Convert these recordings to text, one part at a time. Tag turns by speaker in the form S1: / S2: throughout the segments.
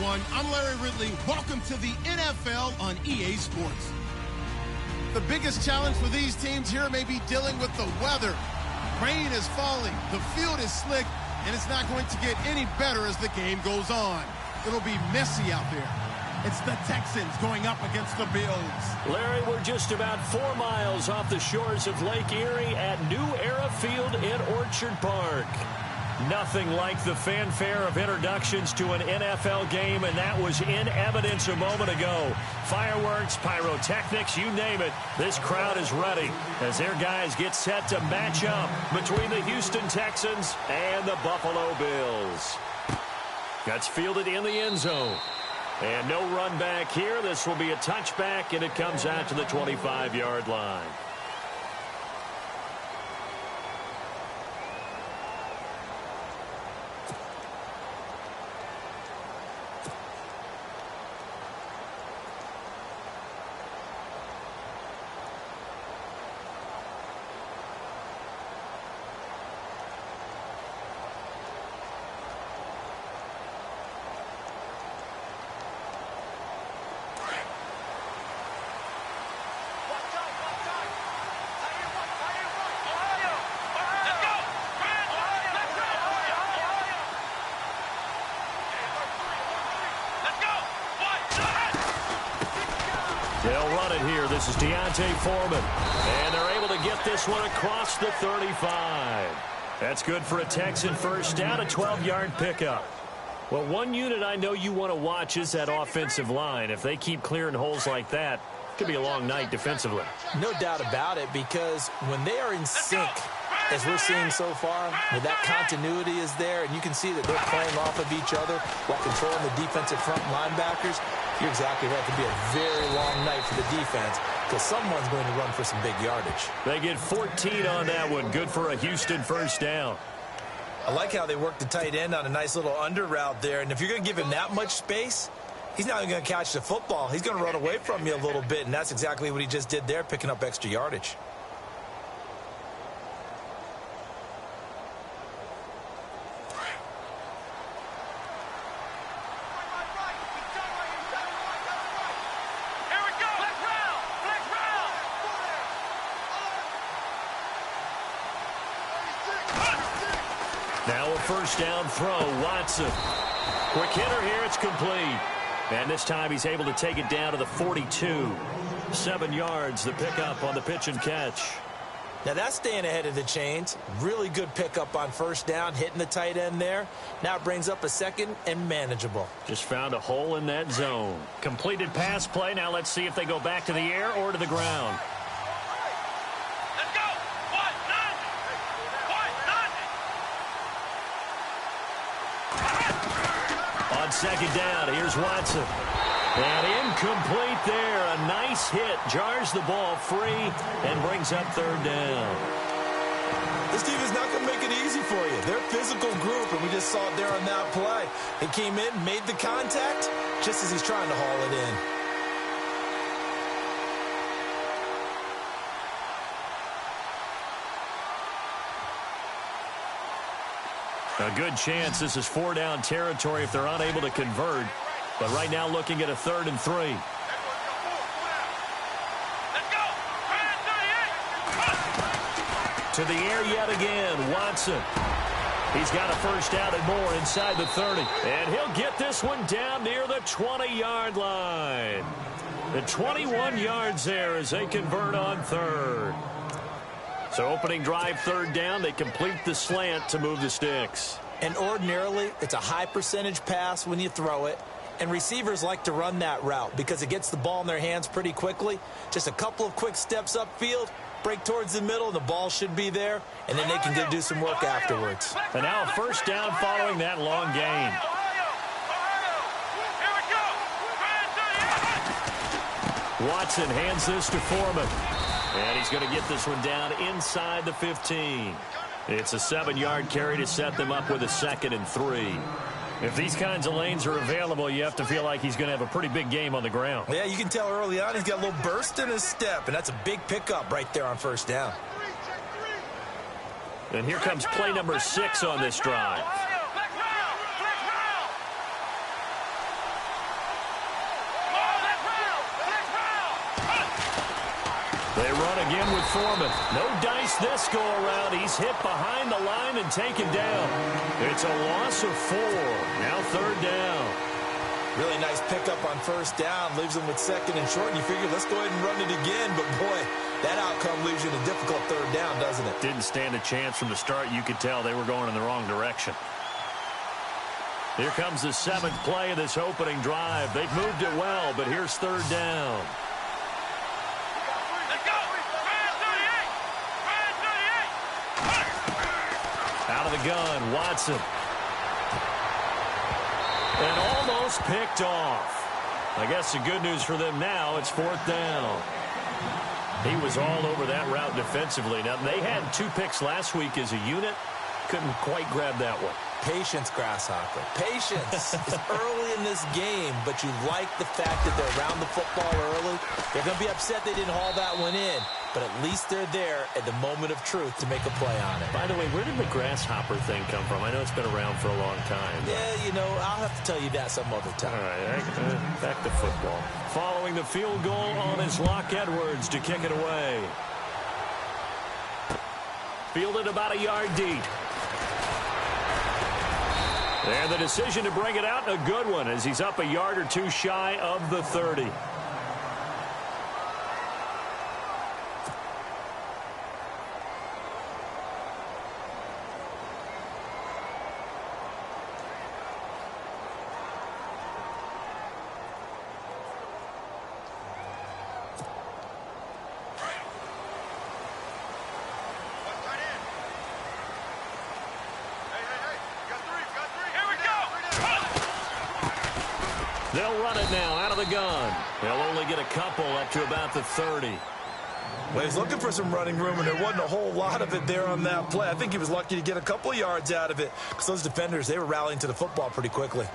S1: everyone. I'm Larry Ridley. Welcome to the NFL on EA Sports. The biggest challenge for these teams here may be dealing with the weather. Rain is falling, the field is slick, and it's not going to get any better as the game goes on. It'll be messy out there. It's the Texans going up against the Bills.
S2: Larry, we're just about 4 miles off the shores of Lake Erie at New Era Field in Orchard Park. Nothing like the fanfare of introductions to an NFL game, and that was in evidence a moment ago. Fireworks, pyrotechnics, you name it. This crowd is ready as their guys get set to match up between the Houston Texans and the Buffalo Bills. That's fielded in the end zone. And no run back here. This will be a touchback, and it comes out to the 25-yard line. They'll run it here. This is Deontay Foreman. And they're able to get this one across the 35. That's good for a Texan first down, a 12-yard pickup. Well, one unit I know you want to watch is that offensive line. If they keep clearing holes like that, it could be a long night defensively.
S3: No doubt about it, because when they are in sync, as we're seeing so far, where that continuity is there, and you can see that they're playing off of each other while controlling the defensive front linebackers, you're exactly right. It could be a very long night for the defense because someone's going to run for some big yardage.
S2: They get 14 on that one. Good for a Houston first down.
S3: I like how they work the tight end on a nice little under route there. And if you're going to give him that much space, he's not even going to catch the football. He's going to run away from you a little bit, and that's exactly what he just did there, picking up extra yardage.
S2: Now a first down throw, Watson. Quick hitter here, it's complete. And this time he's able to take it down to the 42. 7 yards, the pickup on the pitch and catch.
S3: Now that's staying ahead of the chains. Really good pickup on first down, hitting the tight end there. Now it brings up a second and manageable.
S2: Just found a hole in that zone. Completed pass play. Now let's see if they go back to the air or to the ground. Second down, here's Watson. And incomplete there. A nice hit. Jars the ball free and brings up third down.
S3: This team is not going to make it easy for you. They're a physical group, and we just saw it there on that play. He came in, made the contact, just as he's trying to haul it in.
S2: A good chance this is 4-down territory if they're unable to convert. But right now looking at a 3rd and 3. To the air yet again, Watson. He's got a first down and more inside the 30. And he'll get this one down near the 20-yard line. The 21 yards there as they convert on 3rd. So opening drive, 3rd down, they complete the slant to move the sticks.
S3: And ordinarily, it's a high percentage pass when you throw it. And receivers like to run that route because it gets the ball in their hands pretty quickly. Just a couple of quick steps upfield, break towards the middle, and the ball should be there. And then they can do some work afterwards.
S2: And now a first down following that long gain. Watson hands this to Foreman. And he's going to get this one down inside the 15. It's a 7-yard carry to set them up with a 2nd and 3. If these kinds of lanes are available, you have to feel like he's going to have a pretty big game on the ground.
S3: Yeah, you can tell early on he's got a little burst in his step, and that's a big pickup right there on first down.
S2: And here comes play number 6 on this drive. They run again with Foreman. No dice this go-around. He's hit behind the line and taken down. It's a loss of 4. Now 3rd down.
S3: Really nice pickup on 1st down. Leaves them with 2nd and short. And you figure, let's go ahead and run it again. But, boy, that outcome leaves you in a difficult 3rd down, doesn't it?
S2: Didn't stand a chance from the start. You could tell they were going in the wrong direction. Here comes the 7th play of this opening drive. They've moved it well, but here's 3rd down. Out of the gun, Watson. And almost picked off. I guess the good news for them now, it's 4th down. He was all over that route defensively. Now, they had 2 picks last week as a unit. Couldn't quite grab that one.
S3: Patience, Grasshopper. Patience. It's early in this game, but you like the fact that they're around the football early. They're going to be upset they didn't haul that one in, but at least they're there at the moment of truth to make a play on it.
S2: By the way, where did the grasshopper thing come from? I know it's been around for a long time.
S3: Yeah, you know, I'll have to tell you that some other time.
S2: All right, back to football. Following the field goal on is Locke Edwards to kick it away. Fielded about a yard deep. And the decision to bring it out, a good one, as he's up a yard or 2 shy of the 30. They'll run it now out of the gun. They'll only get a couple up to about the 30.
S3: Well, he's looking for some running room, and there wasn't a whole lot of it there on that play. I think he was lucky to get a couple of yards out of it because those defenders, they were rallying to the football pretty quickly.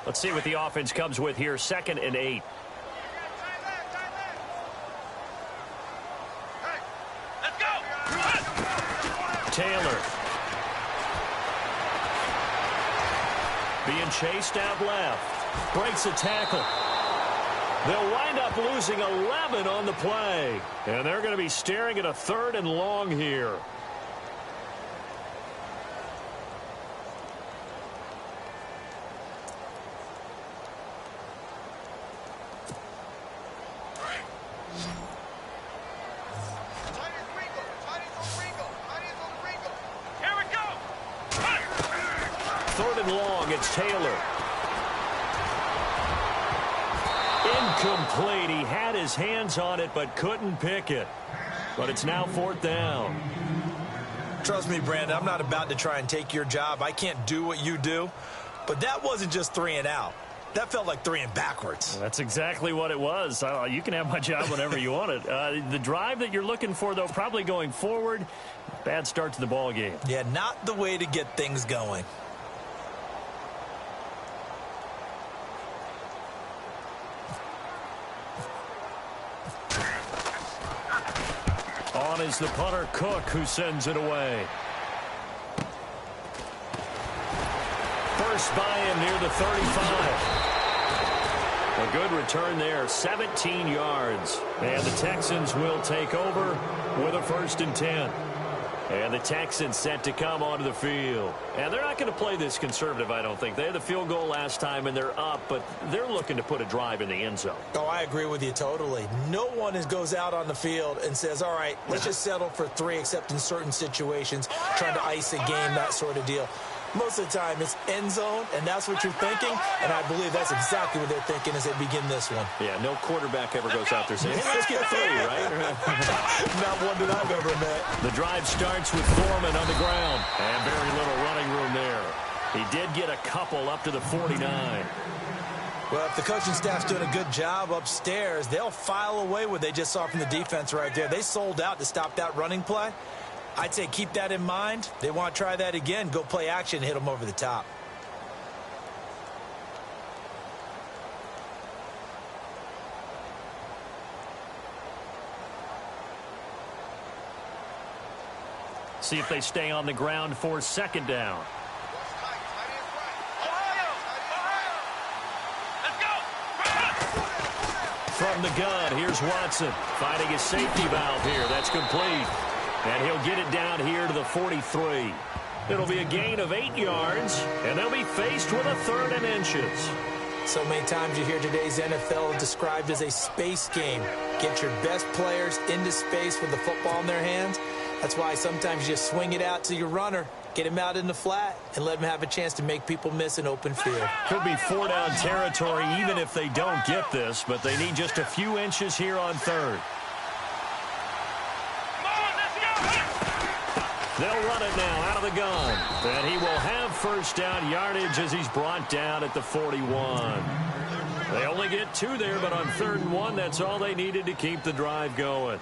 S2: Let's see what the offense comes with here. 2nd and 8. Taylor. Being chased out left. Breaks a tackle. They'll wind up losing 11 on the play. And they're going to be staring at a 3rd and long here. It's Taylor. Incomplete. He had his hands on it but couldn't pick it. But it's now 4th down.
S3: Trust me, Brandon, I'm not about to try and take your job. I can't do what you do. But that wasn't just 3 and out. That felt like 3 and backwards.
S2: Well, that's exactly what it was. You can have my job whenever you want it. The drive that you're looking for, though, probably going forward. Bad start to the ball game.
S3: Yeah, not the way to get things going.
S2: On is the punter, Cook, who sends it away. First by him near the 35. A good return there, 17 yards. And the Texans will take over with a 1st and 10. And the Texans set to come onto the field. And they're not going to play this conservative, I don't think. They had the field goal last time, and they're up, but they're looking to put a drive in the end zone.
S3: Oh, I agree with you totally. No one goes out on the field and says, all right, let's just settle for 3, except in certain situations, trying to ice a game, that sort of deal. Most of the time, it's end zone, and that's what you're thinking, and I believe that's exactly what they're thinking as they begin this one.
S2: Yeah, no quarterback ever goes out there saying, hey, let's get 3, right?
S3: Not one that I've ever met.
S2: The drive starts with Foreman on the ground, and very little running room there. He did get a couple up to the 49.
S3: Well, if the coaching staff's doing a good job upstairs, they'll file away what they just saw from the defense right there. They sold out to stop that running play. I'd say keep that in mind. They want to try that again. Go play action, hit them over the top.
S2: See if they stay on the ground for second down. From the gun, here's Watson finding his safety valve here. That's complete. And he'll get it down here to the 43. It'll be a gain of 8 yards, and they'll be faced with a 3rd and inches.
S3: So many times you hear today's NFL described as a space game. Get your best players into space with the football in their hands. That's why sometimes you swing it out to your runner, get him out in the flat, and let him have a chance to make people miss an open field.
S2: Could be 4-down territory even if they don't get this, but they need just a few inches here on 3rd. They'll run it now out of the gun. And he will have 1st down yardage as he's brought down at the 41. They only get 2 there, but on 3rd and 1, that's all they needed to keep the drive going.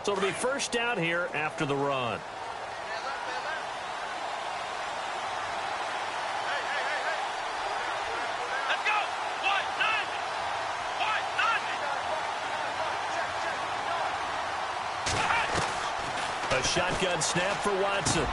S2: So it'll be 1st down here after the run.
S4: Let's go.
S2: A shotgun snap for Watson.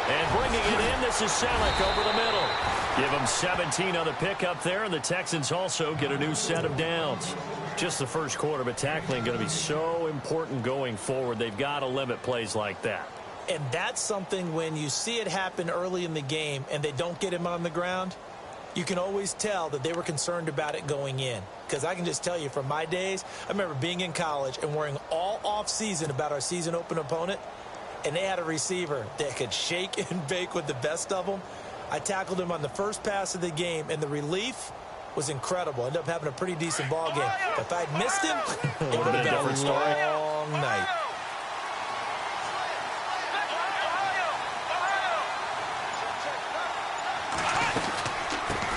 S2: And bringing it in, this is Selleck over the middle. Give them 17 on the pickup there, and the Texans also get a new set of downs. Just the first quarter, but tackling going to be so important going forward. They've got to limit plays like that.
S3: And that's something when you see it happen early in the game and they don't get him on the ground, you can always tell that they were concerned about it going in. Because I can just tell you from my days, I remember being in college and worrying all off season about our season open opponent, and they had a receiver that could shake and bake with the best of them. I tackled him on the first pass of the game, and the relief was incredible. Ended up having a pretty decent ball game. But if I'd missed him, it would have been a long night.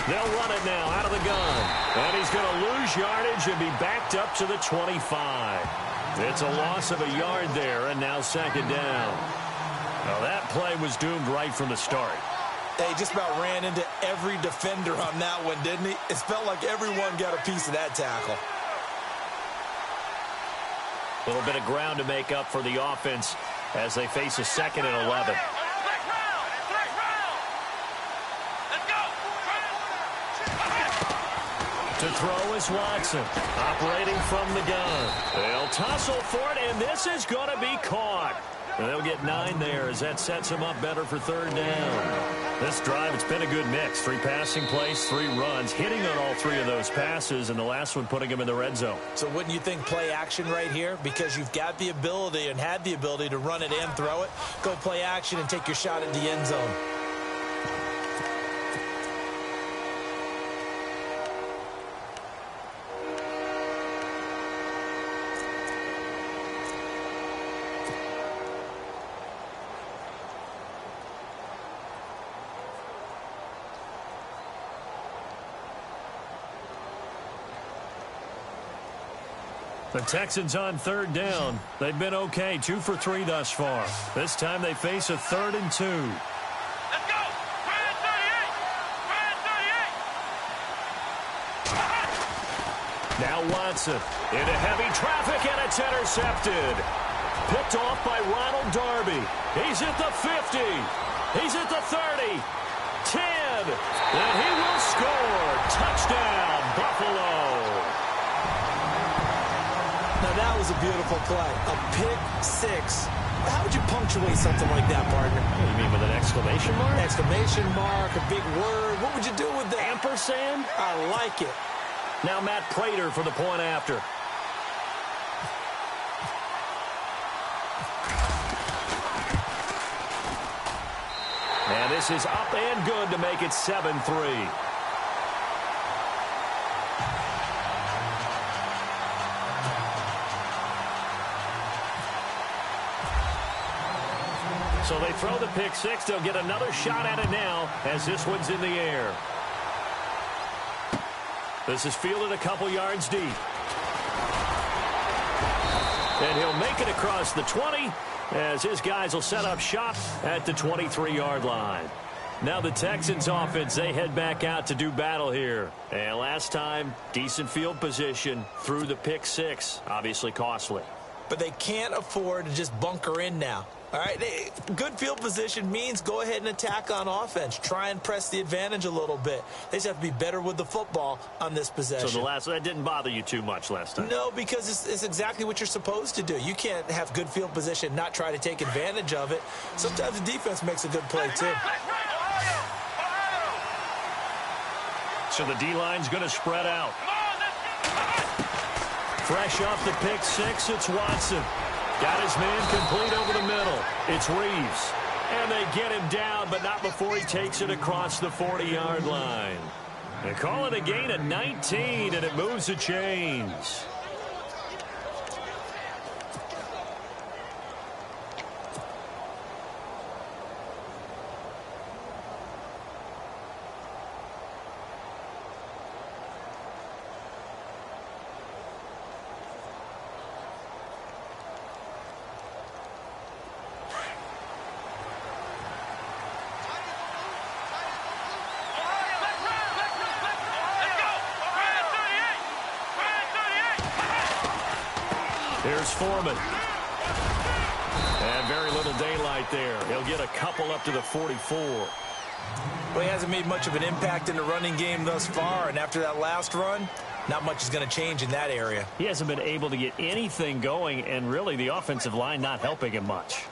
S2: They'll run it now out of the gun. And he's going to lose yardage and be backed up to the 25. It's a loss of a yard there, and now 2nd down. Now that play was doomed right from the start.
S3: He just about ran into every defender on that one, didn't he? It felt like everyone got a piece of that tackle.
S2: A little bit of ground to make up for the offense as they face a 2nd and 11. To throw is Watson, operating from the gun. They'll tussle for it, and this is going to be caught. They'll get 9 there as that sets them up better for 3rd down. This drive, it's been a good mix. 3 passing plays, 3 runs, hitting on all 3 of those passes, and the last one putting them in the red zone.
S3: So wouldn't you think play action right here? Because you've got the ability and had the ability to run it and throw it. Go play action and take your shot at the end zone.
S2: The Texans on 3rd down. They've been okay, 2 for 3 thus far. This time they face a 3rd and 2.
S4: Let's go! Brand 38! Brand 38!
S2: Now Watson into heavy traffic, and it's intercepted. Picked off by Ronald Darby. He's at the 50. He's at the 30. 10. And he will score. Touchdown, Buffalo.
S3: Now, that was a beautiful play. A pick 6. How would you punctuate something like that, partner?
S2: You mean with an exclamation mark?
S3: Exclamation mark, a big word. What would you do with that?
S2: Ampersand?
S3: I like it.
S2: Now Matt Prater for the point after. And this is up and good to make it 7-3. So they throw the pick 6. They'll get another shot at it now as this one's in the air. This is fielded a couple yards deep. And he'll make it across the 20 as his guys will set up shop at the 23-yard line. Now the Texans offense, they head back out to do battle here. And last time, decent field position through the pick six. Obviously costly.
S3: But they can't afford to just bunker in now. All right, good field position means go ahead and attack on offense. Try and press the advantage a little bit. They just have to be better with the football on this possession.
S2: So that didn't bother you too much last time?
S3: No, because it's exactly what you're supposed to do. You can't have good field position and not try to take advantage of it. Sometimes the defense makes a good play, too.
S2: So the D-line's going to spread out. Fresh off the pick six, it's Watson. Got his man complete over the middle. It's Reeves. And they get him down, but not before he takes it across the 40-yard line. They call it a gain of 19, and it moves the chains. Here's Foreman. And very little daylight there. He'll get a couple up to the 44.
S3: Well, he hasn't made much of an impact in the running game thus far, and after that last run, not much is going to change in that area.
S2: He hasn't been able to get anything going, and really the offensive line not helping him much.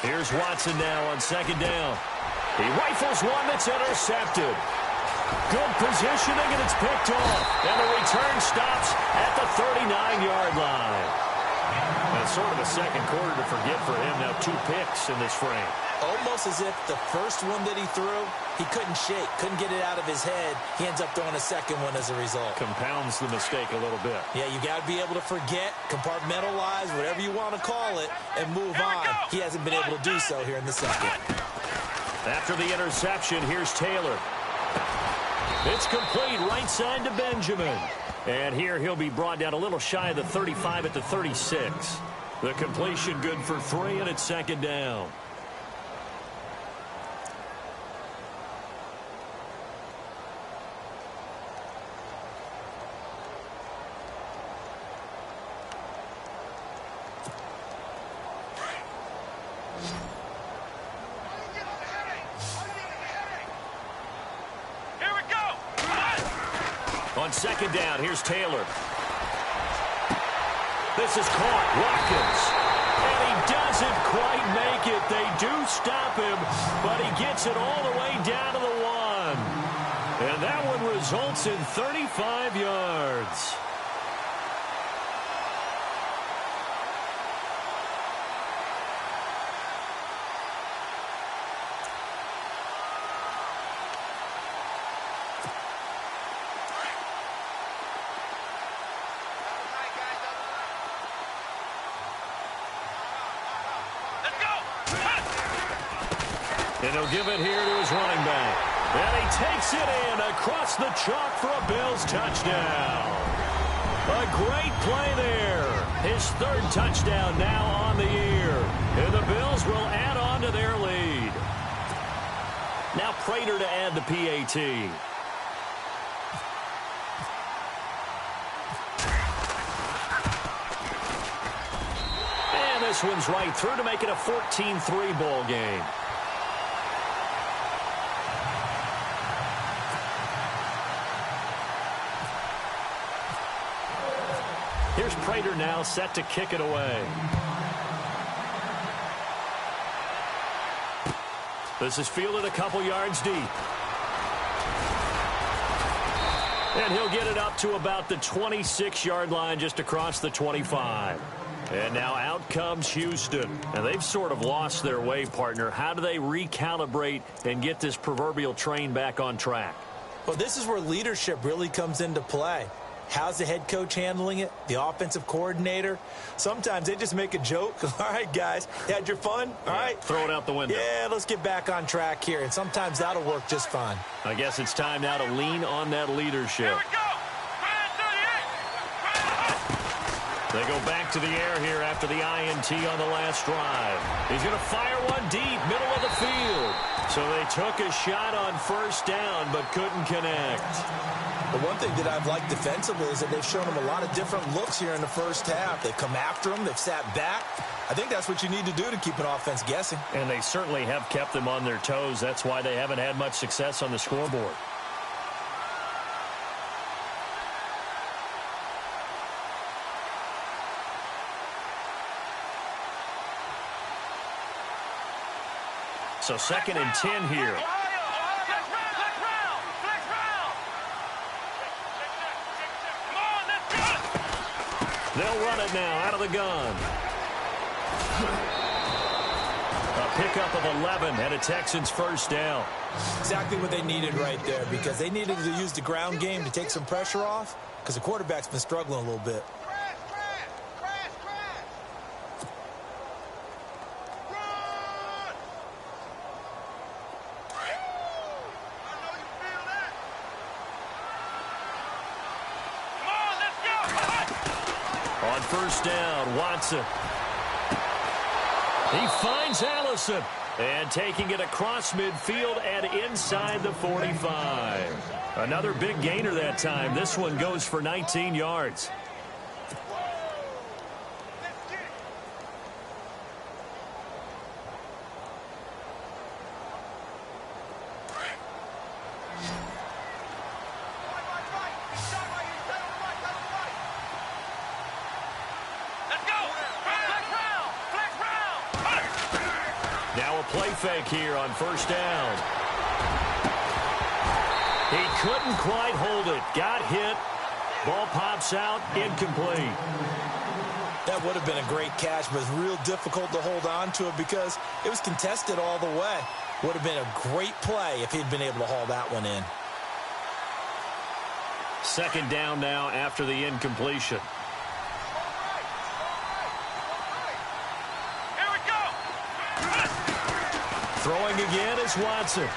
S2: Here's Watson now on second down. He rifles one that's intercepted. Good positioning, and it's picked off. And the return stops at the 39-yard line. And sort of a second quarter to forget for him. Now 2 picks in this frame.
S3: Almost as if the first one that he threw, he couldn't shake, couldn't get it out of his head. He ends up throwing a second one as a result.
S2: Compounds the mistake a little bit.
S3: Yeah, you got to be able to forget, compartmentalize, whatever you want to call it, and move on. He hasn't been able to do so here in the second.
S2: After the interception, here's Taylor. It's complete right side to Benjamin. And here he'll be brought down a little shy of the 35 at the 36. The completion good for 3, and it's second down. On second down, here's Taylor. This is caught. Watkins. And he doesn't quite make it. They do stop him, but he gets it all the way down to the 1. And that one results in 35 yards. And he'll give it here to his running back. And he takes it in across the chalk for a Bills touchdown. A great play there. His 3rd touchdown now on the year. And the Bills will add on to their lead. Now Prater to add the PAT. And this one's right through to make it a 14-3 ball game. Here's Prater now set to kick it away. This is fielded a couple yards deep. And he'll get it up to about the 26-yard line just across the 25. And now out comes Houston. And they've sort of lost their way, partner. How do they recalibrate and get this proverbial train back on track?
S3: Well, this is where leadership really comes into play. How's the head coach handling it? The offensive coordinator? Sometimes they just make a joke. All right, guys, you had your fun? All right.
S2: Throw it out the window.
S3: Yeah, let's get back on track here. And sometimes that'll work just fine.
S2: I guess it's time now to lean on that leadership.
S4: Here we go.
S2: They go back to the air here after the INT on the last drive. He's going to fire one deep, middle of the field. So they took a shot on first down, but couldn't connect.
S3: The one thing that I've liked defensively is that they've shown him a lot of different looks here in the first half. They've come after him. They've sat back. I think that's what you need to do to keep an offense guessing.
S2: And they certainly have kept them on their toes. That's why they haven't had much success on the scoreboard. So 2nd and 10 here. They'll run it now out of the gun. A pickup of 11 and a Texans first down.
S3: Exactly what they needed right there, because they needed to use the ground game to take some pressure off, because the quarterback's been struggling a little bit.
S2: On first down, Watson. He finds Allison. And taking it across midfield and inside the 45. Another big gainer that time. This one goes for 19 yards. Play fake here on first down. He couldn't quite hold it. Got hit. Ball pops out. Incomplete.
S3: That would have been a great catch, but it's real difficult to hold on to it because it was contested all the way. Would have been a great play if he'd been able to haul that one in.
S2: 2nd down now after the incompletion. Throwing again is Watson.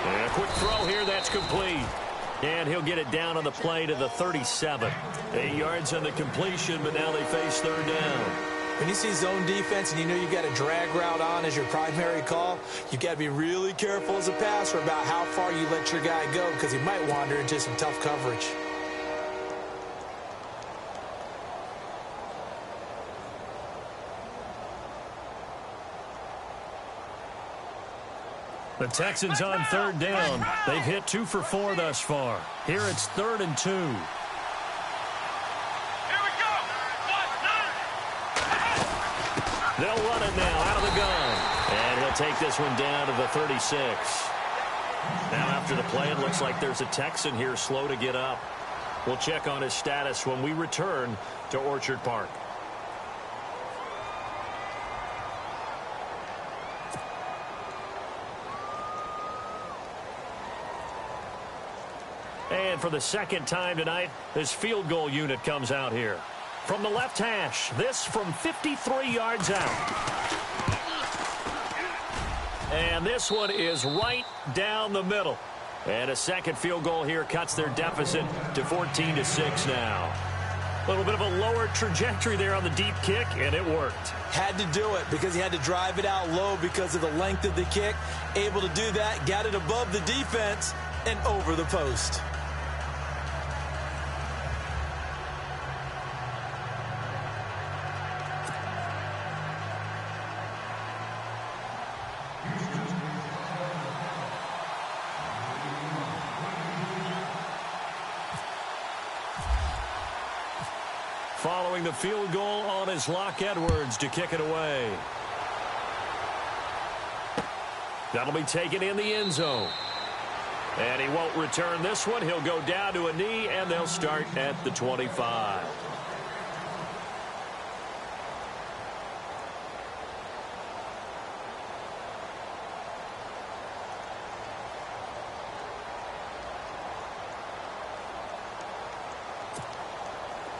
S2: And a quick throw here, that's complete. And he'll get it down on the play to the 37. 8 yards on the completion, but now they face 3rd down.
S3: When you see zone defense and you know you got a drag route on as your primary call, you got to be really careful as a passer about how far you let your guy go, because he might wander into some tough coverage.
S2: The Texans on 3rd down. They've hit 2 for 4 thus far. Here it's 3rd and 2.
S4: Here we go.
S2: They'll run it now out of the gun. And he'll take this one down to the 36. Now after the play, it looks like there's a Texan here slow to get up. We'll check on his status when we return to Orchard Park. And for the 2nd time tonight, this field goal unit comes out here. From the left hash, this from 53 yards out. And this one is right down the middle. And a second field goal here cuts their deficit to 14-6 now. A little bit of a lower trajectory there on the deep kick, and it worked.
S3: Had to do it because he had to drive it out low because of the length of the kick. Able to do that, got it above the defense and over the post.
S2: Following the field goal on his Locke Edwards to kick it away. That'll be taken in the end zone. And he won't return this one. He'll go down to a knee, and they'll start at the 25.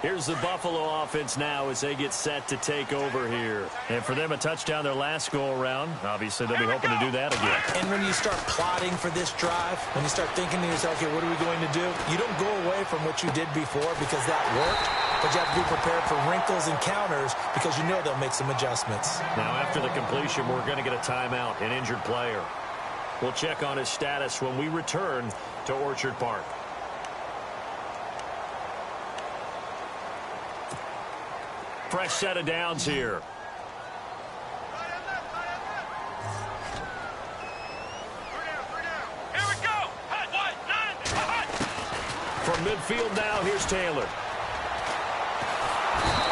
S2: Here's the Buffalo offense now as they get set to take over here. And for them, a touchdown their last go-around. Obviously, they'll be hoping to do that again.
S3: And when you start plotting for this drive, when you start thinking to yourself, okay, what are we going to do? You don't go away from what you did before because that worked, but you have to be prepared for wrinkles and counters because you know they'll make some adjustments.
S2: Now, after the completion, we're going to get a timeout, an injured player. We'll check on his status when we return to Orchard Park. Fresh set of downs here.
S4: Here we go. Hot, hot.
S2: From midfield now, here's Taylor.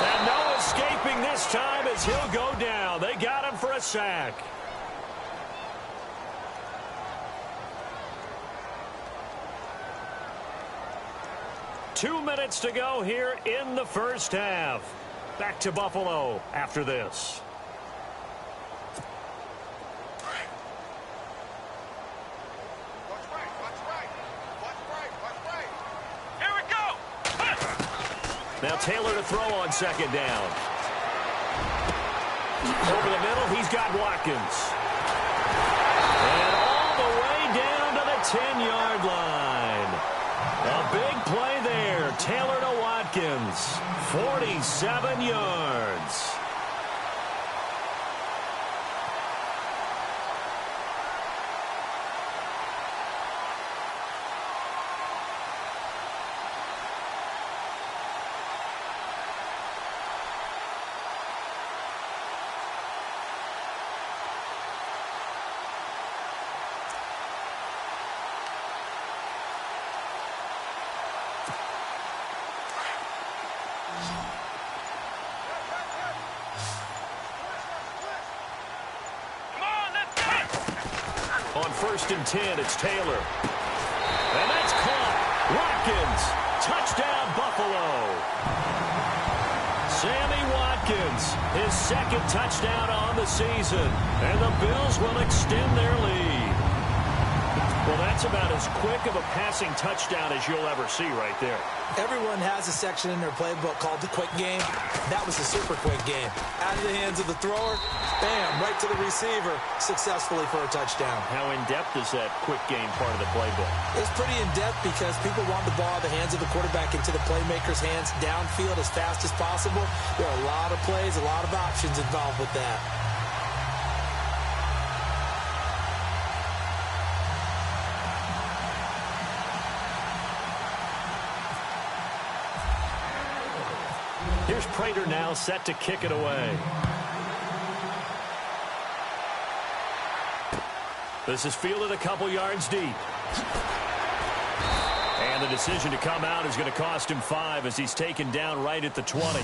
S2: And no escaping this time as he'll go down. They got him for a sack. Two minutes to go here in the first half. Back to Buffalo after this.
S4: Watch right. Here we go.
S2: Now Taylor to throw on second down. Over the middle, he's got Watkins. And all the way down to the 10-yard line. A big play there. Taylor to Watkins. 47 yards. On 1st and 10, it's Taylor. And that's caught. Watkins. Touchdown, Buffalo. Sammy Watkins, his second touchdown on the season. And the Bills will extend their lead. Well, that's about as quick of a passing touchdown as you'll ever see right there.
S3: Everyone has a section in their playbook called the quick game. That was a super quick game. Out of the hands of the thrower, bam, right to the receiver, successfully for a touchdown.
S2: How in-depth is that quick game part of the playbook?
S3: It's pretty in-depth because people want the ball out of the hands of the quarterback into the playmaker's hands downfield as fast as possible. There are a lot of plays, a lot of options involved with that.
S2: Here's Prater now set to kick it away. This is fielded a couple yards deep. And the decision to come out is going to cost him 5 as he's taken down right at the 20.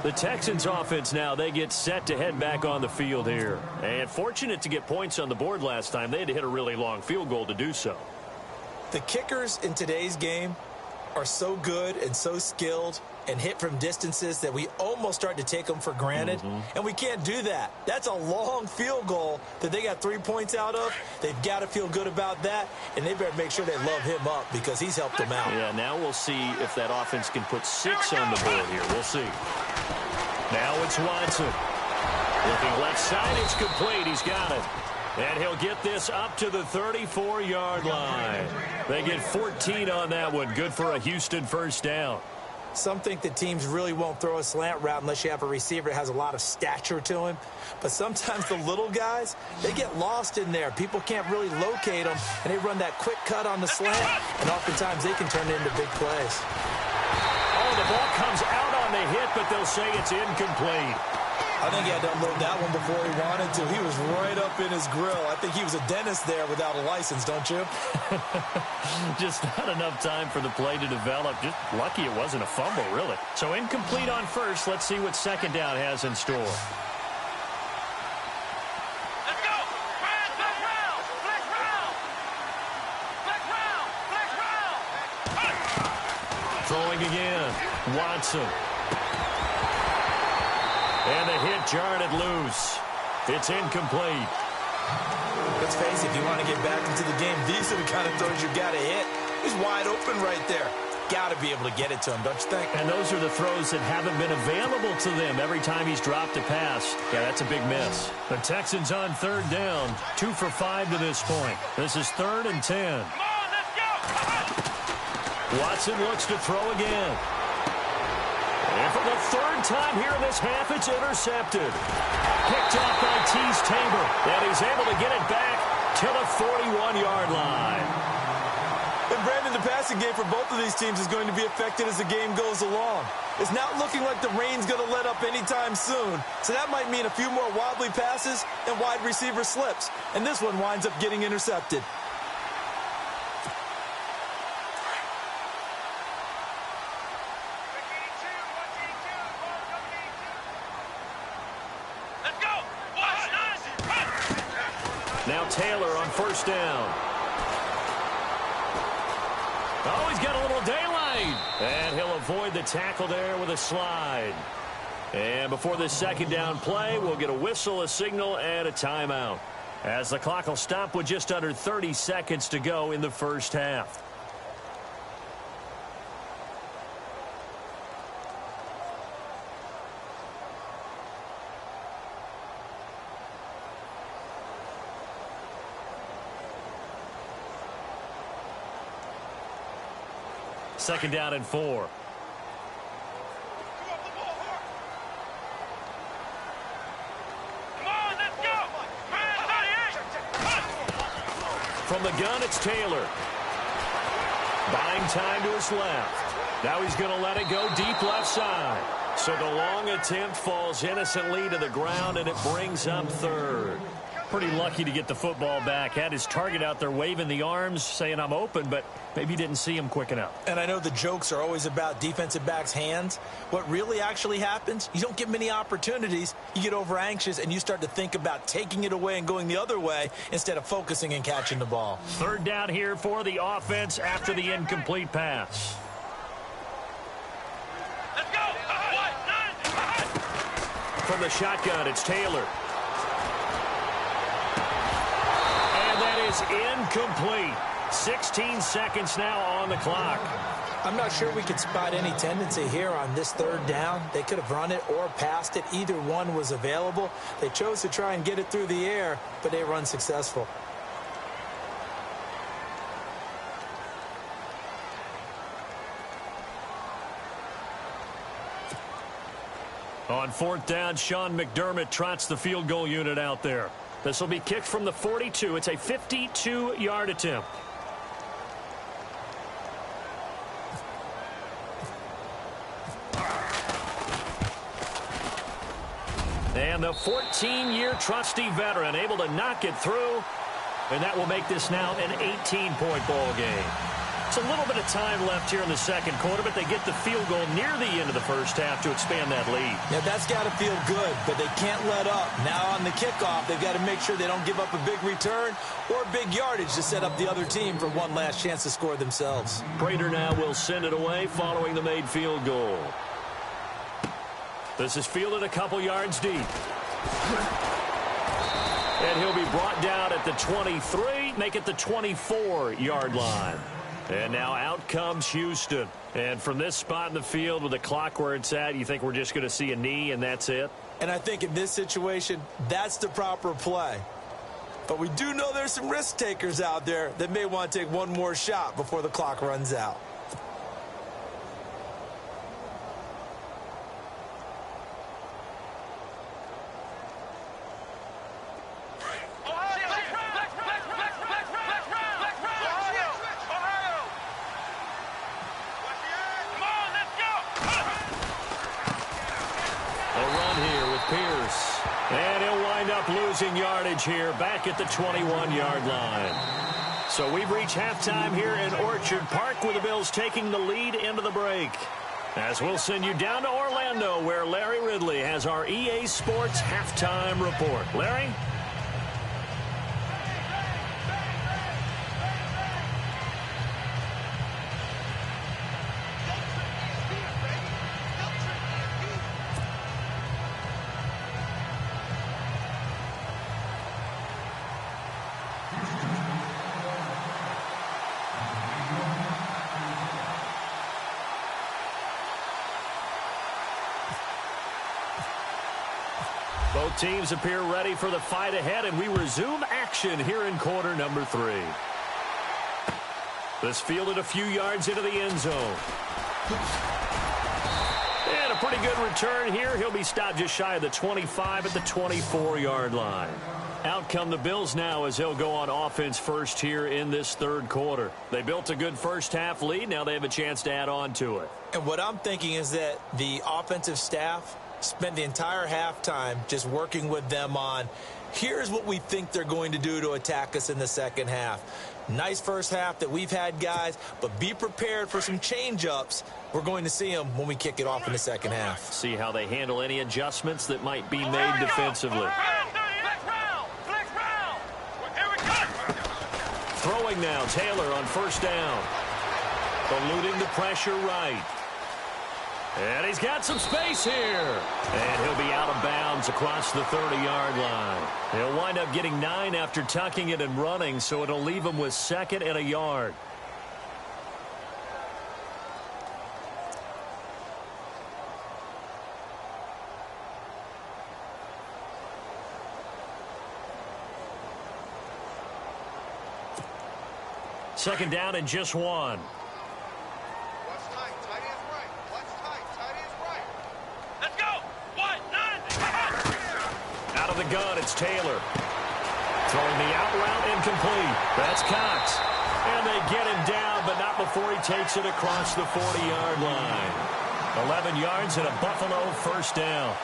S2: The Texans offense now, they get set to head back on the field here. And fortunate to get points on the board last time. They had to hit a really long field goal to do so.
S3: The kickers in today's game are so good and so skilled and hit from distances that we almost start to take them for granted. And we can't do that. That's a long field goal that they got 3 points out of. They've got to feel good about that, and they better make sure they love him up because he's helped them out.
S2: Yeah, now we'll see if that offense can put 6 on the board here. We'll see. Now it's Watson. Looking left side, it's complete. He's got it. And he'll get this up to the 34-yard line. They get 14 on that one. Good for a Houston first down.
S3: Some think that teams really won't throw a slant route unless you have a receiver that has a lot of stature to him. But sometimes the little guys, they get lost in there. People can't really locate them, and they run that quick cut on the slant, and oftentimes they can turn it into big plays.
S2: Oh, the ball comes out on the hit, but they'll say it's incomplete.
S3: I think he had to unload that one before he wanted to. He was right up in his grill. I think he was a dentist there without a license, don't you?
S2: Just not enough time for the play to develop. Just lucky it wasn't a fumble, really. So incomplete on first. Let's see what second down has in store.
S4: Let's go. Flash round. Flash round. Flash round. Flash round.
S2: Throwing again. Watson. And the hit jarred it loose. It's incomplete.
S3: Let's face it, if you want to get back into the game, these are the kind of throws you got to hit. He's wide open right there. got to be able to get it to him, don't you think?
S2: And those are the throws that haven't been available to them every time he's dropped a pass. Yeah, that's a big miss. The Texans on third down, 2 for 5 to this point. This is 3rd and 10.
S4: Come on, let's go!
S2: Watson looks to throw again. And for the 3rd time here in this half, it's intercepted. Picked off by Tease Tabor, and he's able to get it back to the 41-yard line.
S3: And Brandon, the passing game for both of these teams is going to be affected as the game goes along. It's not looking like the rain's going to let up anytime soon, so that might mean a few more wobbly passes and wide receiver slips. And this one winds up getting intercepted.
S4: Let's go!
S2: Now Taylor on 1st down. Oh, he's got a little daylight. And he'll avoid the tackle there with a slide. And before this 2nd down play, we'll get a whistle, a signal, and a timeout, as the clock will stop with just under 30 seconds to go in the 1st half. Second down and 4. From the gun, it's Taylor. Buying time to his left. Now he's going to let it go deep left side. So the long attempt falls innocently to the ground, and it brings up 3rd. Pretty lucky to get the football back. Had his target out there waving the arms, saying I'm open, but maybe didn't see him quick enough.
S3: And I know the jokes are always about defensive backs' hands. What really actually happens, you don't get many opportunities. You get over anxious, and you start to think about taking it away and going the other way instead of focusing and catching the ball.
S2: 3rd down here for the offense after the incomplete pass.
S4: Let's go!
S2: From the shotgun, it's Taylor. Is incomplete. 16 seconds now on the clock.
S3: I'm not sure we could spot any tendency here on this 3rd down. They could have run it or passed it. Either one was available. They chose to try and get it through the air, but they were unsuccessful.
S2: On 4th down, Sean McDermott trots the field goal unit out there. This will be kicked from the 42. It's a 52-yard attempt. And the 14-year trusty veteran able to knock it through. And that will make this now an 18-point ball game. It's a little bit of time left here in the 2nd quarter, but they get the field goal near the end of the 1st half to expand that lead.
S3: Yeah, that's got to feel good, but they can't let up. Now on the kickoff, they've got to make sure they don't give up a big return or big yardage to set up the other team for one last chance to score themselves.
S2: Prater now will send it away following the made field goal. This is fielded a couple yards deep. And he'll be brought down at the 23, make it the 24-yard line. And now out comes Houston. And from this spot in the field with the clock where it's at, you think we're just going to see a knee and that's it?
S3: And I think in this situation, that's the proper play. But we do know there's some risk takers out there that may want to take one more shot before the clock runs out.
S2: And he'll wind up losing yardage here back at the 21-yard line. So we've reached halftime here in Orchard Park with the Bills taking the lead into the break. As we'll send you down to Orlando where Larry Ridley has our EA Sports halftime report. Larry? Both teams appear ready for the fight ahead, and we resume action here in quarter number 3. This fielded a few yards into the end zone. And a pretty good return here. He'll be stopped just shy of the 25 at the 24-yard line. Out come the Bills now as they'll go on offense first here in this third quarter. They built a good first-half lead. Now they have a chance to add on to it.
S3: And what I'm thinking is that the offensive staff spent the entire halftime just working with them on, here's what we think they're going to do to attack us in the second half. Nice first half that we've had, guys, but be prepared for some change-ups. We're going to see them when we kick it off in the second half.
S2: See how they handle any adjustments that might be made defensively. Throwing now, Taylor on first down. Eluding the pressure right. And he's got some space here. And he'll be out of bounds across the 30-yard line. He'll wind up getting 9 after tucking it and running, so it'll leave him with 2nd and a yard. Second down and just 1. Out of the gun, it's Taylor. Throwing the out route incomplete. That's Cox. And they get him down, but not before he takes it across the 40-yard line. 11 yards and a Buffalo first down.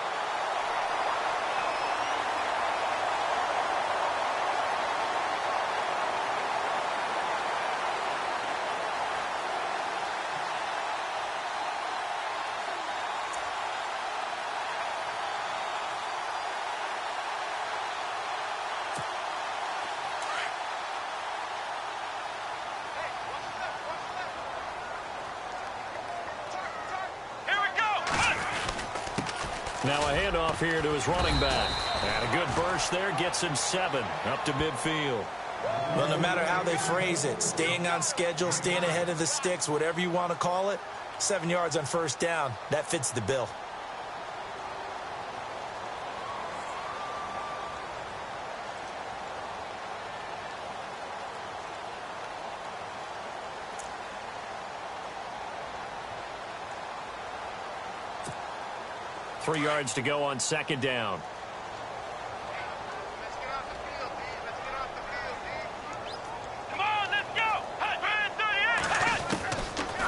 S2: Now a handoff here to his running back. And a good burst there gets him 7 up to midfield.
S3: Well, no matter how they phrase it, staying on schedule, staying ahead of the sticks, whatever you want to call it, 7 yards on first down, that fits the bill.
S2: Three yards to go on second down.
S4: Come on, let's go.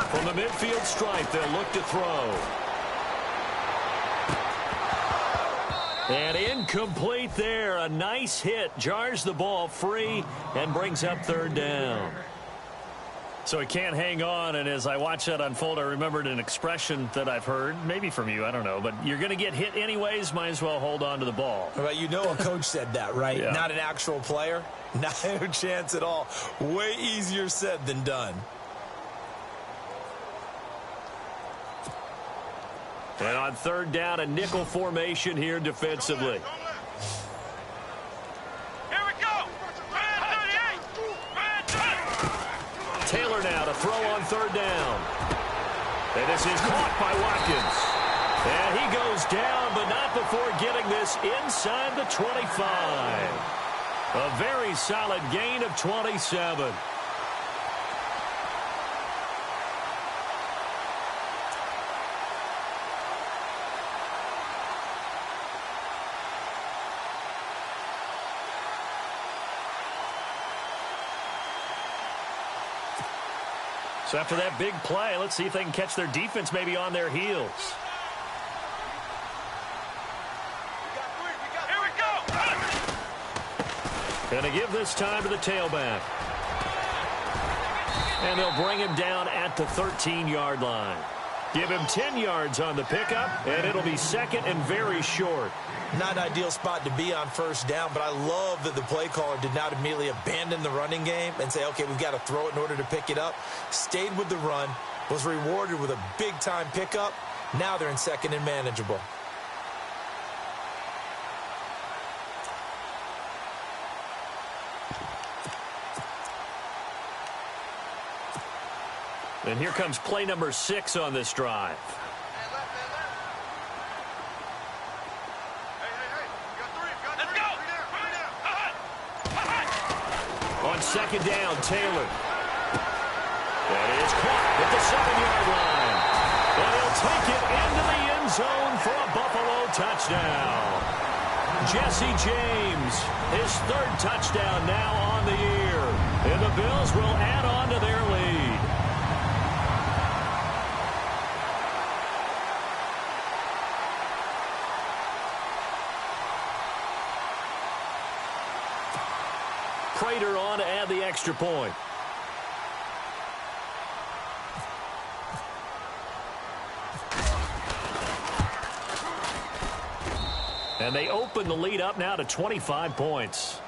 S2: From the midfield stripe, they'll look to throw. And incomplete there. A nice hit. Jars the ball free and brings up third down. So he can't hang on, and as I watch that unfold, I remembered an expression that I've heard, maybe from you, I don't know, but you're going to get hit anyways, might as well hold on to the ball.
S3: Well, you know a coach said that, right?
S2: Yeah. Not
S3: an actual player. Not a chance at all. Way easier said than done.
S2: And on third down, a nickel formation here defensively. Taylor now to throw on third down. And this is caught by Watkins. And he goes down, but not before getting this inside the 25. A very solid gain of 27. So after that big play, let's see if they can catch their defense maybe on their heels.
S4: Here we go.
S2: And to give this time to the tailback. And they'll bring him down at the 13-yard line. Give him 10 yards on the pickup, and it'll be second and very short.
S3: Not an ideal spot to be on first down, but I love that the play caller did not immediately abandon the running game and say, okay, we've got to throw it in order to pick it up. Stayed with the run, was rewarded with a big-time pickup. Now they're in second and manageable.
S2: And here comes play number 6 on this drive.
S4: Hey,
S2: On second down, Taylor. And it's caught at the 7-yard line. And he'll take it into the end zone for a Buffalo touchdown. Jesse James, his 3rd touchdown now on the year. And the Bills will add on to their lead. Prater on to add the extra point. And they open the lead up now to 25 points.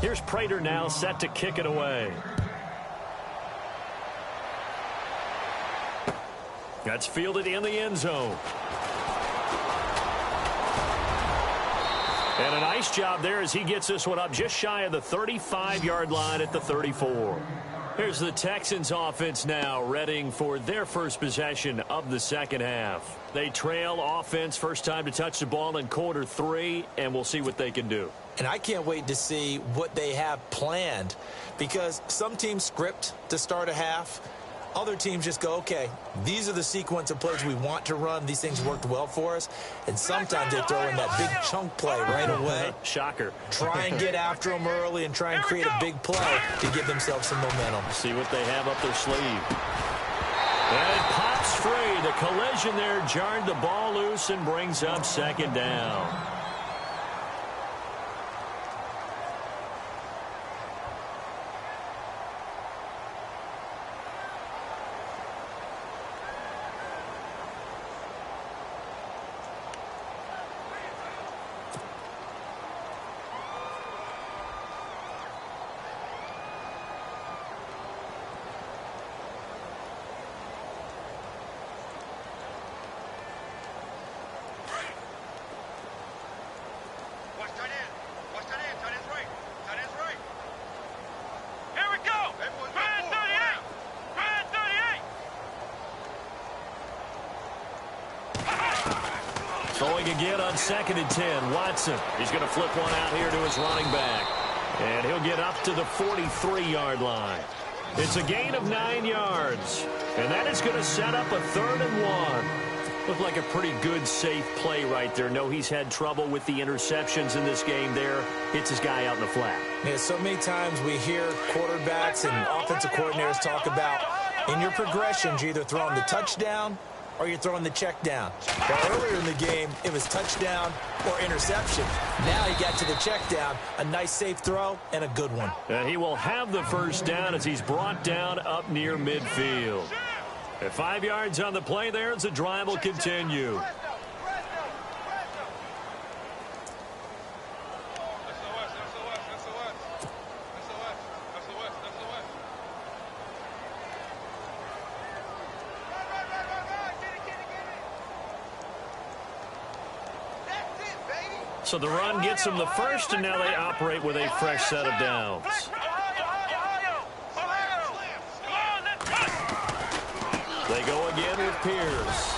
S2: Here's Prater now set to kick it away. That's fielded in the end zone. And a nice job there as he gets this one up just shy of the 35-yard line at the 34. Here's the Texans offense now, readying for their first possession of the second half. They trail offense, first time to touch the ball in quarter 3, and we'll see what they can do.
S3: And I can't wait to see what they have planned, because some teams script to start a half. Other teams just go, okay, these are the sequence of plays we want to run. These things worked well for us. And sometimes they throw in that big chunk play right away.
S2: Shocker.
S3: Try and get after them early and try and create a big play to give themselves some momentum.
S2: See what they have up their sleeve. And it pops free. The collision there jarred the ball loose and brings up second down. Throwing again on 2nd and 10. Watson. He's going to flip one out here to his running back. And he'll get up to the 43-yard line. It's a gain of 9 yards. And that is going to set up a 3rd and 1. Looked like a pretty good, safe play right there. No, he's had trouble with the interceptions in this game there. Hits his guy out in the flat. Yeah,
S3: so many times we hear quarterbacks and offensive coordinators talk about in your progressions, you're either throwing the touchdown or you're throwing the check down. Well, earlier in the game, it was touchdown or interception. Now he got to the check down, a nice safe throw, and a good one.
S2: And he will have the first down as he's brought down up near midfield. At 5 yards on the play there as the drive will continue. So the run gets them the first, and now they operate with a fresh set of downs. They go again with Pierce.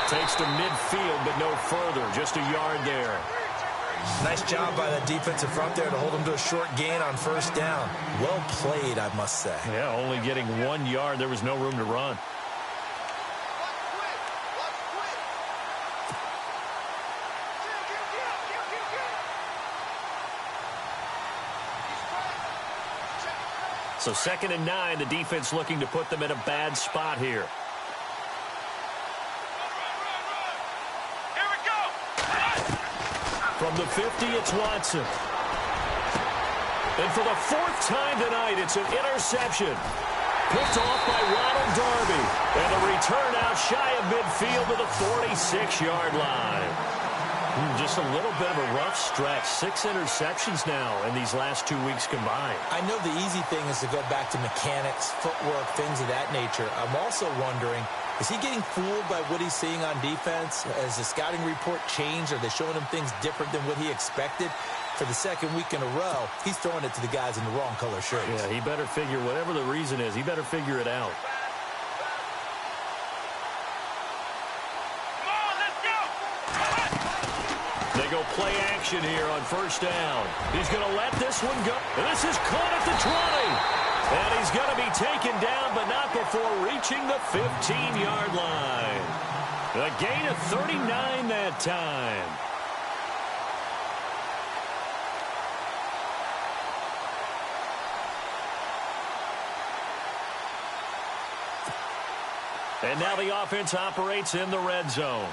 S2: Takes to midfield, but no further. Just a yard there.
S3: Nice job by the defensive front there to hold them to a short gain on first down. Well played, I must say.
S2: Yeah, only getting 1 yard. There was no room to run. So 2nd and 9, the defense looking to put them in a bad spot here.
S4: Here we go.
S2: From the 50, it's Watson. And for the 4th time tonight, it's an interception. Picked off by Ronald Darby. And a return out shy of midfield to the 46-yard line. Just a little bit of a rough stretch. 6 interceptions now in these last 2 weeks combined.
S3: I know the easy thing is to go back to mechanics, footwork, things of that nature. I'm also wondering, Is he getting fooled by what he's seeing on defense? Has the scouting report changed? Are they showing him things different than what he expected? For the second week in a row, he's throwing it to the guys in the wrong color shirts.
S2: Yeah, he better figure, whatever the reason is, he better figure it out.
S4: Come on, let's go!
S2: They go play action here on first down. He's going to let this one go. And this is caught at the 20. And he's going to be taken down, but not before reaching the 15-yard line. A gain of 39 that time. And now the offense operates in the red zone.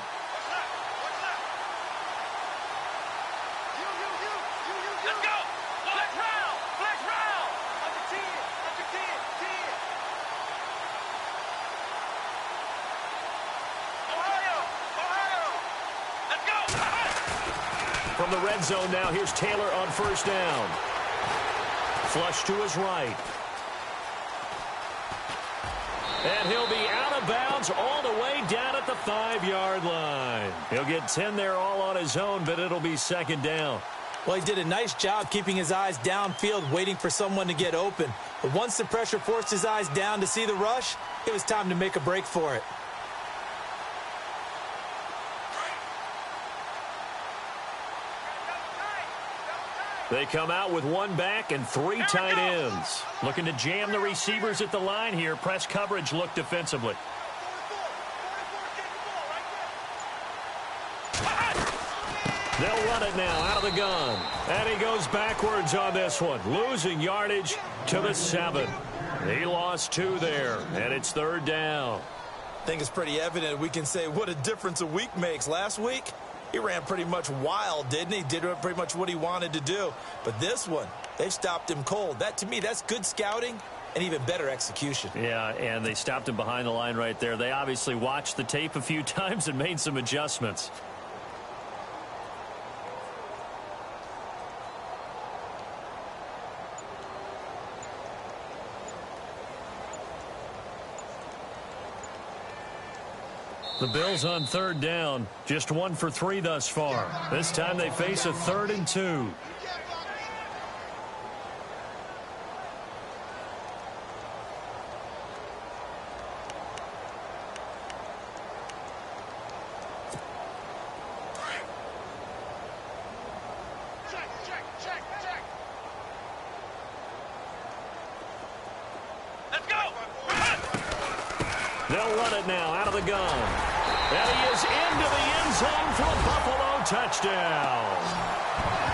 S4: Let's go! Flex round! Flex round! Under 10! Under 10! 10! Ohio! Ohio! Let's go!
S2: From the red zone now, here's Taylor on first down. Flush to his right. And he'll be out of bounds all the way down at the 5-yard line. He'll get 10 there all on his own, but it'll be second down.
S3: Well, he did a nice job keeping his eyes downfield, waiting for someone to get open. But once the pressure forced his eyes down to see the rush, it was time to make a break for it.
S2: They come out with one back and 3 tight ends. Looking to jam the receivers at the line here. Press coverage look defensively. They'll run it now out of the gun. And he goes backwards on this one, losing yardage to the 7. He lost 2 there, and it's third down.
S3: I think it's pretty evident we can say what a difference a week makes. Last week, he ran pretty much wild, didn't he? Did pretty much what he wanted to do. But this one, they've stopped him cold. That, to me, that's good scouting and even better execution.
S2: Yeah, and they stopped him behind the line right there. They obviously watched the tape a few times and made some adjustments. The Bills on third down, just 1 for 3 thus far. This time they face a 3rd and 2.
S4: Let's go!
S2: They'll run it now out of the gun. And he is into the end zone for a Buffalo touchdown.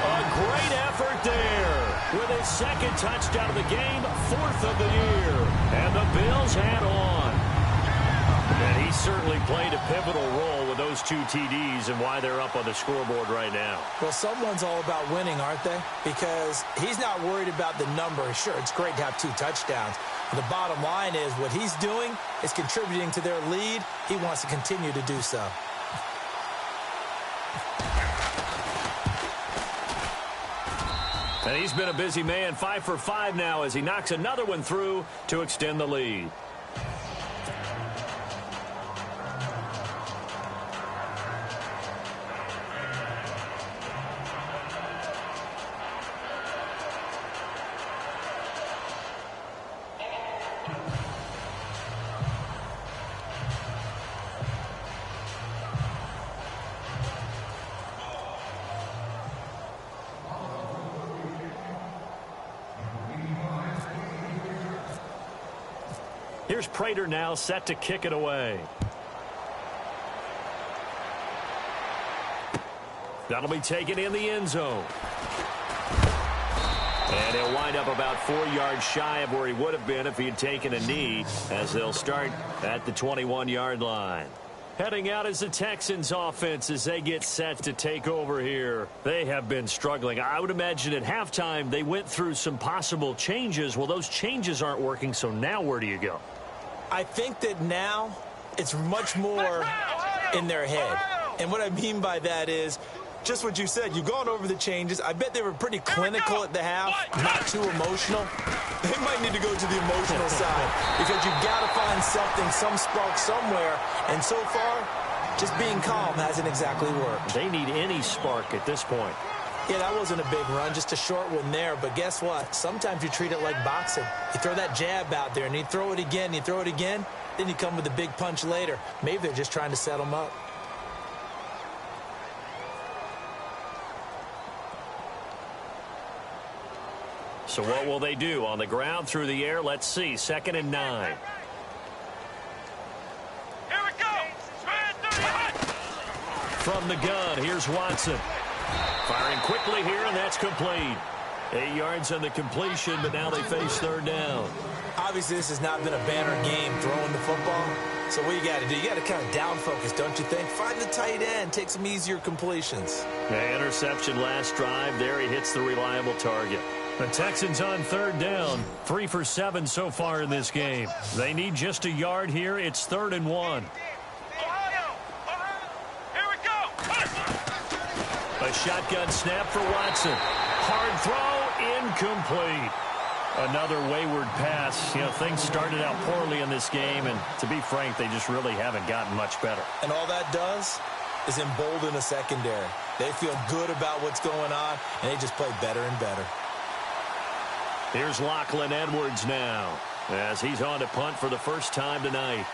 S2: A great effort there with his 2nd touchdown of the game, 4th of the year. And the Bills head on. And he certainly played a pivotal role with those 2 TDs and why they're up on the scoreboard right now.
S3: Well, someone's all about winning, aren't they? Because he's not worried about the number. Sure, it's great to have 2 touchdowns. The bottom line is what he's doing is contributing to their lead. He wants to continue to do so.
S2: And he's been a busy man, 5 for 5 now as he knocks another one through to extend the lead. Here's Prater now set to kick it away. That'll be taken in the end zone. And he'll wind up about 4 yards shy of where he would have been if he had taken a knee, as they'll start at the 21-yard line. Heading out is the Texans offense as they get set to take over here. They have been struggling. I would imagine at halftime they went through some possible changes. Well, those changes aren't working, so now where do you go?
S3: I think that now it's much more in their head. And what I mean by that is Just what you said. You've gone over the changes. I bet they were pretty clinical at the half, not too emotional. They might need to go to the emotional side because you've got to find something, some spark somewhere. And so far, just being calm hasn't exactly worked.
S2: They need any spark at this point.
S3: Yeah, that wasn't a big run, just a short one there. But guess what? Sometimes you treat it like boxing. You throw that jab out there, and you throw it again, you throw it again, then you come with a big punch later. Maybe they're just trying to set them up.
S2: So what will they do? On the ground, through the air, let's see. 2nd and 9.
S4: Here we go.
S2: From the gun, here's Watson. Firing quickly here, and that's complete. 8 yards on the completion, but now they face 3rd down.
S3: Obviously, this has not been a banner game throwing the football. So what you got to do, you got to kind of down focus, don't you think? Find the tight end, take some easier completions.
S2: Yeah, interception last drive. There he hits the reliable target. The Texans on 3rd down. 3 for 7 so far in this game. They need just a yard here. It's 3rd and 1.
S4: Here we go.
S2: A shotgun snap for Watson. Hard throw, incomplete. Another wayward pass. You know, things started out poorly in this game, and to be frank, they just really haven't gotten much better.
S3: And all that does is embolden a secondary. They feel good about what's going on, and they just play better and better.
S2: Here's Lachlan Edwards now, as he's on to punt for the first time tonight.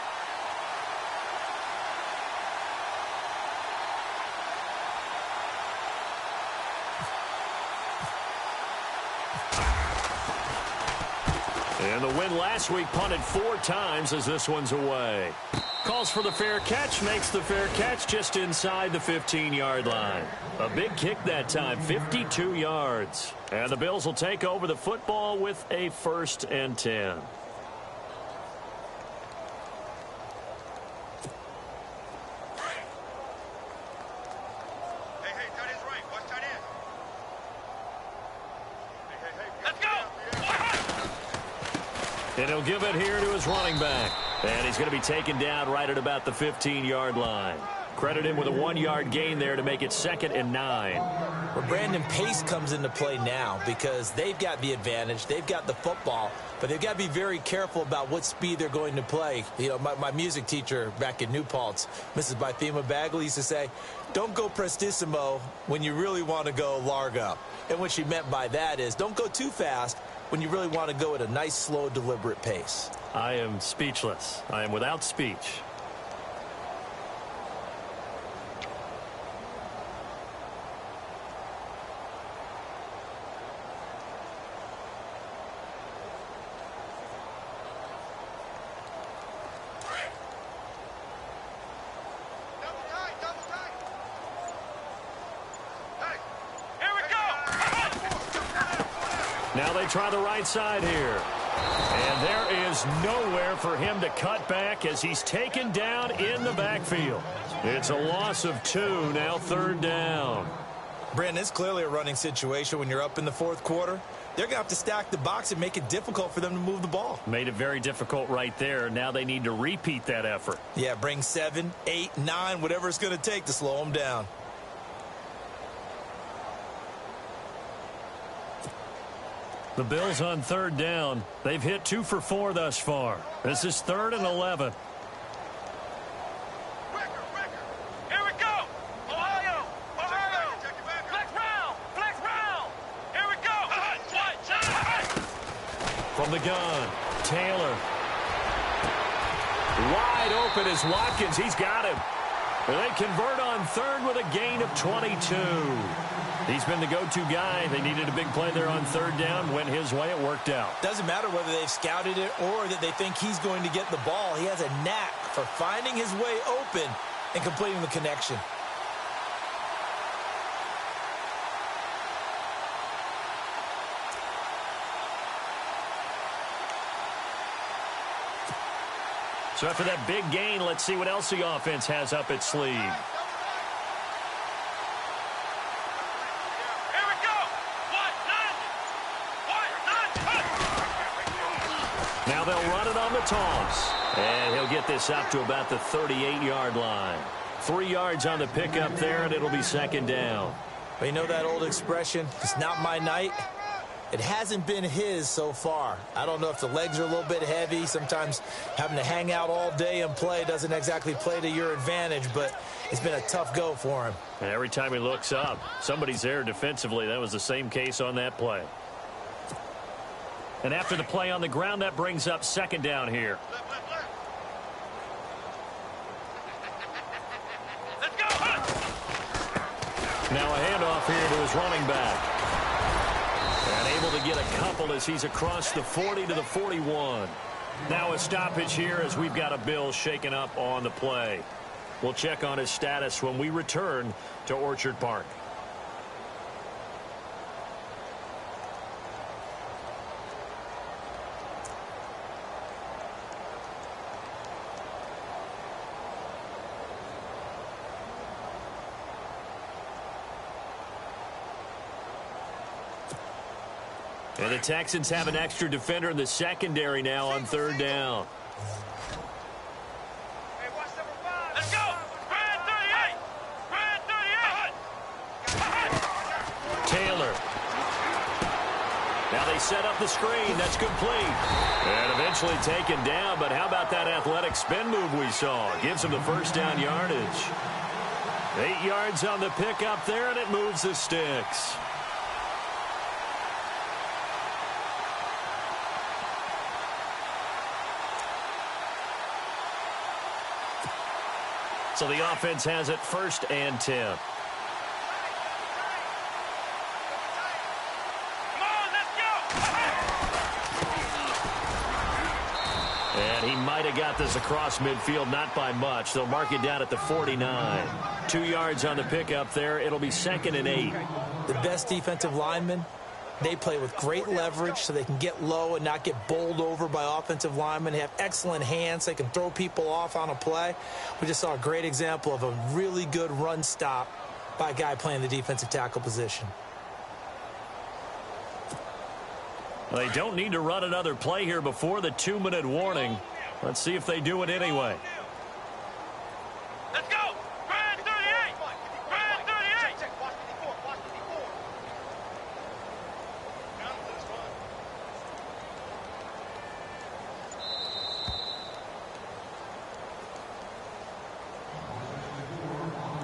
S2: And the win last week punted 4 times as this one's away. Calls for the fair catch, makes the fair catch just inside the 15-yard line. A big kick that time, 52 yards. And the Bills will take over the football with a 1st and 10.
S4: Hey, tight end's right. Watch tight end. Let's go.
S2: And he'll give it here to his running back. And he's going to be taken down right at about the 15-yard line. Credit him with a 1-yard gain there to make it 2nd and 9.
S3: Well, Brandon, pace comes into play now because they've got the advantage. They've got the football, but they've got to be very careful about what speed they're going to play. You know, my music teacher back in New Paltz, Mrs. Bythema Bagley, used to say, don't go prestissimo when you really want to go largo. And what she meant by that is don't go too fast when you really want to go at a nice, slow, deliberate pace.
S2: I am speechless. I am without speech. Now they try the right side here. And there is nowhere for him to cut back as he's taken down in the backfield. It's a loss of 2, now 3rd down.
S3: Brandon, it's clearly a running situation when you're up in the 4th quarter. They're going to have to stack the box and make it difficult for them to move the ball.
S2: Made it very difficult right there. Now they need to repeat that effort.
S3: Yeah, bring 7, 8, 9, whatever it's going to take to slow them down.
S2: The Bills on 3rd down. They've hit 2 for 4 thus far. This is 3rd and 11.
S4: Here we go. Ohio. Flex round. Here we go.
S2: From the gun, Taylor. Wide open is Watkins. He's got him. And they convert on 3rd with a gain of 22. He's been the go-to guy. They needed a big play there on 3rd down. Went his way. It worked out.
S3: Doesn't matter whether they've scouted it or that they think he's going to get the ball. He has a knack for finding his way open and completing the connection.
S2: So after that big gain, let's see what else the offense has up its sleeve. Now they'll run it on the toss. And he'll get this up to about the 38-yard line. 3 yards on the pickup there, and it'll be second down.
S3: But you know that old expression, it's not my night? It hasn't been his so far. I don't know if the legs are a little bit heavy. Sometimes having to hang out all day and play doesn't exactly play to your advantage, but it's been a tough go for him.
S2: And every time he looks up, somebody's there defensively. That was the same case on that play. And after the play on the ground, that brings up second down here.
S4: Let's go.
S2: Now a handoff here to his running back. And able to get a couple as he's across the 40 to the 41. Now a stoppage here as we've got a Bill shaken up on the play. We'll check on his status when we return to Orchard Park. And the Texans have an extra defender in the secondary now on third down.
S4: Hey, watch number 5. Let's go. Brand 38. Brand 38.
S2: Taylor. Now they set up the screen. That's complete. And eventually taken down, but how about that athletic spin move we saw? Gives him the first down yardage. 8 yards on the pickup there, and it moves the sticks. So the offense has it 1st and 10.
S4: Come on, let's go.
S2: And he might have got this across midfield, not by much. They'll mark it down at the 49. 2 yards on the pickup there. It'll be 2nd and 8.
S3: The best defensive linemen, they play with great leverage so they can get low and not get bowled over by offensive linemen. They have excellent hands. They can throw people off on a play. We just saw a great example of a really good run stop by a guy playing the defensive tackle position.
S2: They don't need to run another play here before the 2-minute warning. Let's see if they do it anyway.
S4: Let's go. Brand 38. Brand 38. Watch 54. Watch 54.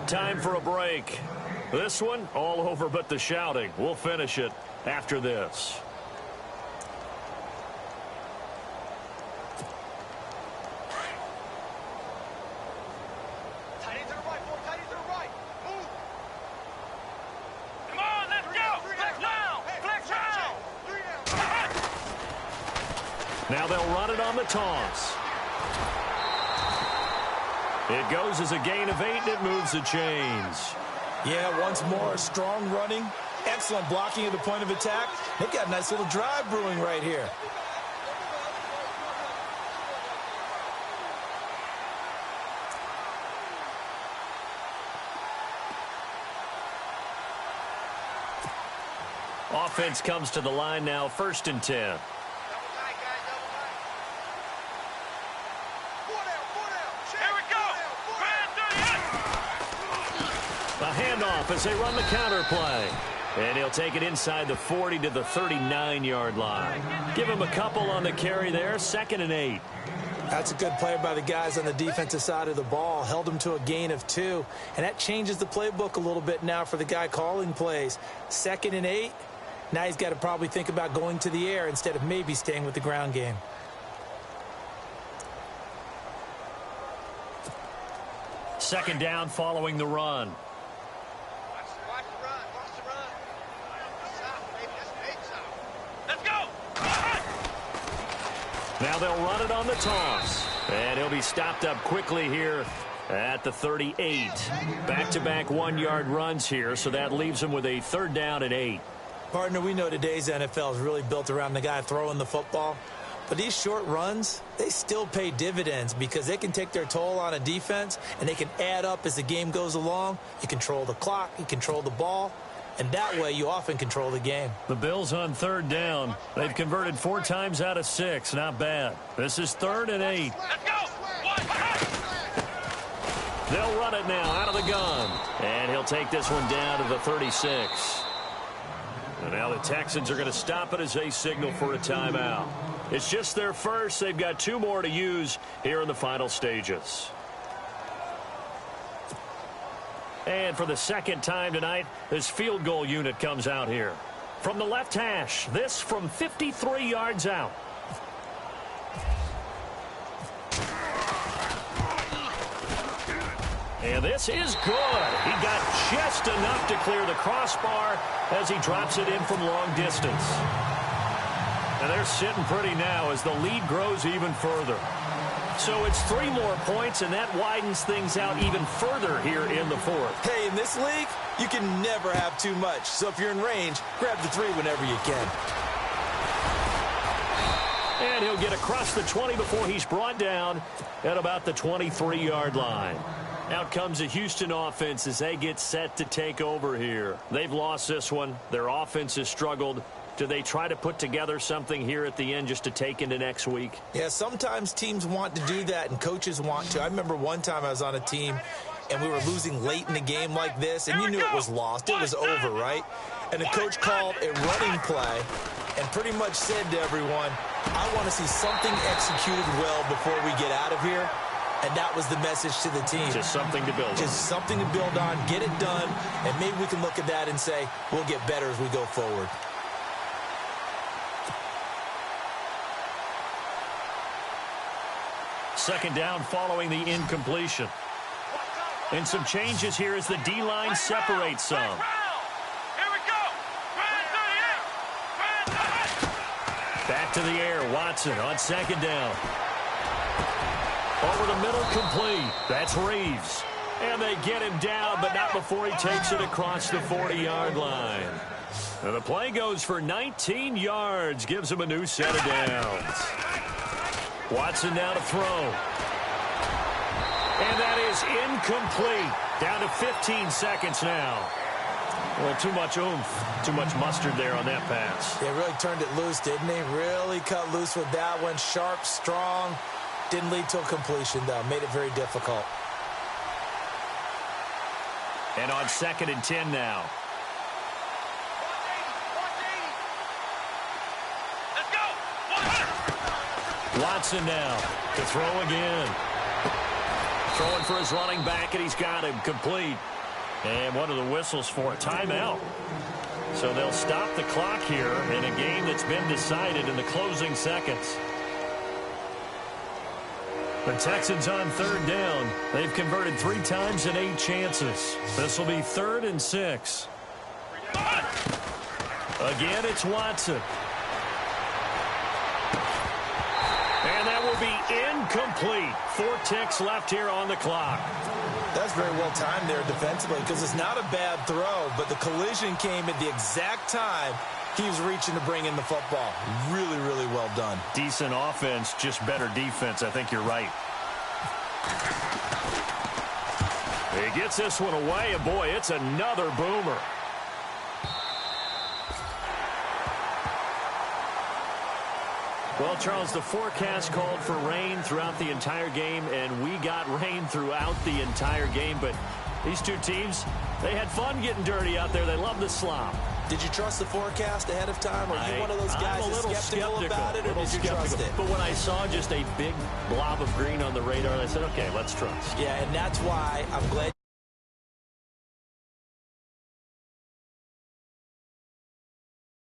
S2: Time for a break. This one, all over but the shouting. We'll finish it after this.
S4: Tight end to the right, boy. Tight end to the right. Move. Come on, let's go. Flex round. Flex round. 3 down.
S2: Now they'll run it on the toss. It goes as a gain of 8, and it moves the chains.
S3: Yeah, once more, strong running, excellent blocking at the point of attack. They've got a nice little drive brewing right here.
S2: Offense comes to the line now, 1st and 10.
S4: Double tight, guys. Double tight. 4 down. Here we go. Brand 38.
S2: A handoff as they run the counter play. And he'll take it inside the 40 to the 39-yard line. Give him a couple on the carry there, 2nd and 8.
S3: That's a good play by the guys on the defensive side of the ball. Held him to a gain of 2. And that changes the playbook a little bit now for the guy calling plays. 2nd and 8. Now he's got to probably think about going to the air instead of maybe staying with the ground game.
S2: Second down following the run.
S4: Watch the run. Watch the run. South, baby. That's big south. Let's go.
S2: Now they'll run it on the toss. And he'll be stopped up quickly here at the 38. Back-to-back 1-yard runs here, so that leaves him with a 3rd down and 8.
S3: Partner, we know today's NFL is really built around the guy throwing the football. But these short runs, they still pay dividends because they can take their toll on a defense and they can add up as the game goes along. You control the clock, you control the ball, and that way you often control the game.
S2: The Bills on 3rd down. They've converted 4 times out of 6. Not bad. This is 3rd and 8.
S4: Let's go. One.
S2: They'll run it now out of the gun. And he'll take this one down to the 36. And now the Texans are going to stop it as they signal for a timeout. It's just their first. They've got 2 more to use here in the final stages. And for the second time tonight, this field goal unit comes out here. From the left hash, this from 53 yards out. And this is good. He got just enough to clear the crossbar as he drops it in from long distance. And they're sitting pretty now as the lead grows even further. So it's 3 more points, and that widens things out even further here in the 4th.
S3: Hey, in this league, you can never have too much. So if you're in range, grab the 3 whenever you can.
S2: And he'll get across the 20 before he's brought down at about the 23-yard line. Out comes the Houston offense as they get set to take over here. They've lost this one. Their offense has struggled. Do they try to put together something here at the end just to take into next week?
S3: Yeah, sometimes teams want to do that and coaches want to. I remember one time I was on a team and we were losing late in the game like this, and you knew it was lost. It was over, right? And the coach called a running play and pretty much said to everyone, I want to see something executed well before we get out of here. And that was the message to the team.
S2: Just something to build on.
S3: Just something to build on, get it done, and maybe we can look at that and say, we'll get better as we go forward.
S2: Second down following the incompletion. And some changes here as the D-line separates some.
S4: Here we go.
S2: Back to the air, Watson on second down. Over the middle, complete. That's Reeves. And they get him down, but not before he takes it across the 40-yard line. And the play goes for 19 yards, gives him a new set of downs. Watson now to throw. And that is incomplete. Down to 15 seconds now. Well, too much oomph, too much mustard there on that pass.
S3: They really turned it loose, didn't they? Really cut loose with that one. Sharp, strong. Didn't lead to a completion, though. Made it very difficult.
S2: And on 2nd and 10 now.
S4: Let's go.
S2: Watson now to throw again. Throwing for his running back, and he's got him complete. And one of the whistles for a timeout. So they'll stop the clock here in a game that's been decided in the closing seconds. The Texans on 3rd down. They've converted 3 times in 8 chances. This will be 3rd and 6. Again, it's Watson. And that will be incomplete. 4 ticks left here on the clock.
S3: That's very well timed there defensively because it's not a bad throw, but the collision came at the exact time he was reaching to bring in the football. Really, really well done.
S2: Decent offense, just better defense. I think you're right. He gets this one away, and boy, it's another boomer. Well, Charles, the forecast called for rain throughout the entire game, and we got rain throughout the entire game. But these two teams, they had fun getting dirty out there. They love the slop.
S3: Did you trust the forecast ahead of time? Or are you one of those guys that's skeptical about it, or did you trust it?
S2: But when I saw just a big blob of green on the radar, I said, okay, let's trust.
S3: Yeah, and that's why I'm glad